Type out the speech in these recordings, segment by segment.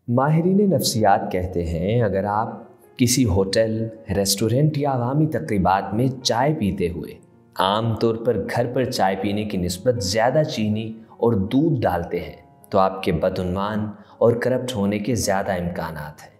ماہرین نفسیات کہتے ہیں اگر آپ کسی ہوٹل، ریسٹورنٹ یا عوامی تقریبات میں چائے پیتے ہوئے عام طور پر گھر پر چائے پینے کی نسبت زیادہ چینی اور دودھ ڈالتے ہیں تو آپ کے بدعنوان اور کرپٹ ہونے کے زیادہ امکانات ہیں۔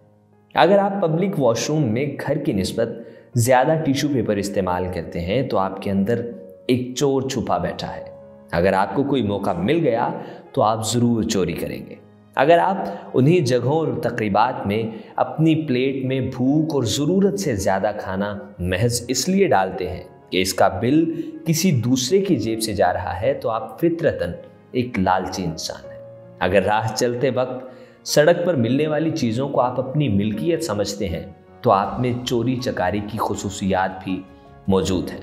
اگر آپ پبلک واش روم میں گھر کی نسبت زیادہ ٹیشو پیپر استعمال کرتے ہیں تو آپ کے اندر ایک چور چھپا بیٹھا ہے۔ اگر آپ کو کوئی موقع مل گیا تو آپ ضرور چوری کریں گے۔ اگر آپ انہی جگہوں اور تقریبات میں اپنی پلیٹ میں بھوک اور ضرورت سے زیادہ کھانا محض اس لیے ڈالتے ہیں کہ اس کا بل کسی دوسرے کی جیب سے جا رہا ہے تو آپ فطرتاً ایک لالچی انسان ہیں۔ اگر راہ چلتے وقت سڑک پر ملنے والی چیزوں کو آپ اپنی ملکیت سمجھتے ہیں تو آپ میں چوری چکاری کی خصوصیات بھی موجود ہیں۔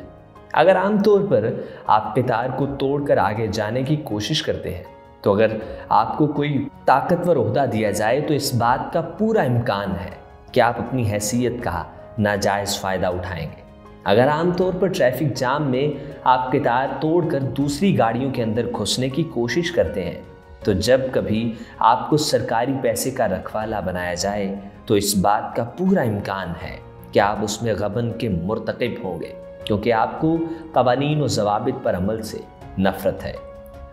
اگر عام طور پر آپ قطار کو توڑ کر آگے جانے کی کوشش کرتے ہیں تو اگر آپ کو کوئی طاقتور عہدہ دیا جائے تو اس بات کا پورا امکان ہے کہ آپ اپنی حیثیت کا ناجائز فائدہ اٹھائیں گے۔ اگر عام طور پر ٹریفک جام میں آپ قطار توڑ کر دوسری گاڑیوں کے اندر گھسنے کی کوشش کرتے ہیں تو جب کبھی آپ کو سرکاری پیسے کا رکھوالا بنایا جائے تو اس بات کا پورا امکان ہے کہ آپ اس میں غبن کے مرتکب ہوں گے، کیونکہ آپ کو قوانین و ضوابط پر عمل سے نفرت ہے۔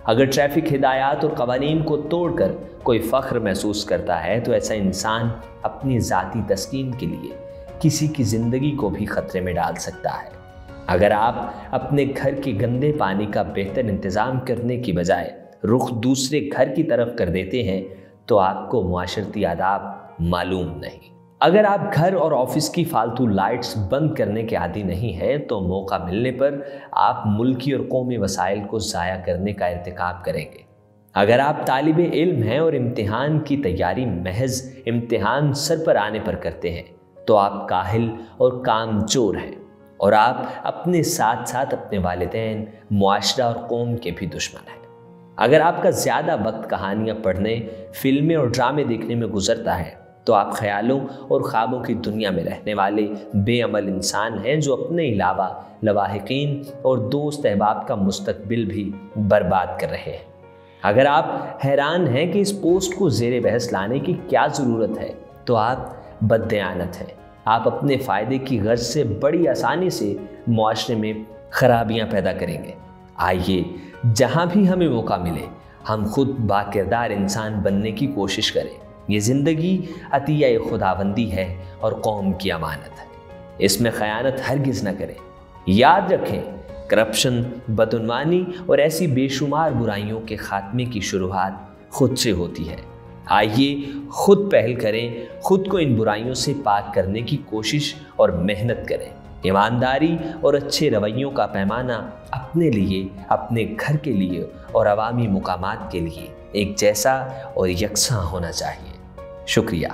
اگر ٹریفک ہدایات اور قوانین کو توڑ کر کوئی فخر محسوس کرتا ہے تو ایسا انسان اپنی ذاتی تسکین کے لیے کسی کی زندگی کو بھی خطرے میں ڈال سکتا ہے۔ اگر آپ اپنے گھر کے گندے پانی کا بہتر انتظام کرنے کی بجائے رخ دوسرے گھر کی طرف کر دیتے ہیں تو آپ کو معاشرتی آداب معلوم نہیں۔ اگر آپ گھر اور آفس کی فالتو لائٹس بند کرنے کے عادی نہیں ہیں تو موقع ملنے پر آپ ملکی اور قومی وسائل کو ضائع کرنے کا ارتکاب کریں گے۔ اگر آپ طالب علم ہیں اور امتحان کی تیاری محض امتحان سر پر آنے پر کرتے ہیں تو آپ کاہل اور کام چور ہیں، اور آپ اپنے ساتھ ساتھ اپنے والدین، معاشرہ اور قوم کے بھی دشمن ہیں۔ اگر آپ کا زیادہ وقت کہانیاں پڑھنے، فلمیں اور ڈرامے دیکھنے میں گزرتا ہے تو آپ خیالوں اور خوابوں کی دنیا میں رہنے والے بے عمل انسان ہیں جو اپنے علاوہ لواحقین اور دوست احباب کا مستقبل بھی برباد کر رہے ہیں۔ اگر آپ حیران ہیں کہ اس پوسٹ کو زیر بحث لانے کی کیا ضرورت ہے تو آپ بددیانت ہیں۔ آپ اپنے فائدے کی غرض سے بڑی آسانی سے معاشرے میں خرابیاں پیدا کریں گے۔ آئیے جہاں بھی ہمیں موقع ملے ہم خود باکردار انسان بننے کی کوشش کریں۔ یہ زندگی عطیہ خداوندی ہے اور قوم کی امانت ہے، اس میں خیانت ہرگز نہ کریں۔ یاد رکھیں، کرپشن، بدعنوانی اور ایسی بے شمار برائیوں کے خاتمے کی شروعات خود سے ہوتی ہے۔ آئیے خود پہل کریں، خود کو ان برائیوں سے پاک کرنے کی کوشش اور محنت کریں۔ ایمانداری اور اچھے رویوں کا پیمانہ اپنے لیے، اپنے گھر کے لیے اور عوامی مقامات کے لیے ایک جیسا اور یکساں ہونا چاہیے۔ شکریہ۔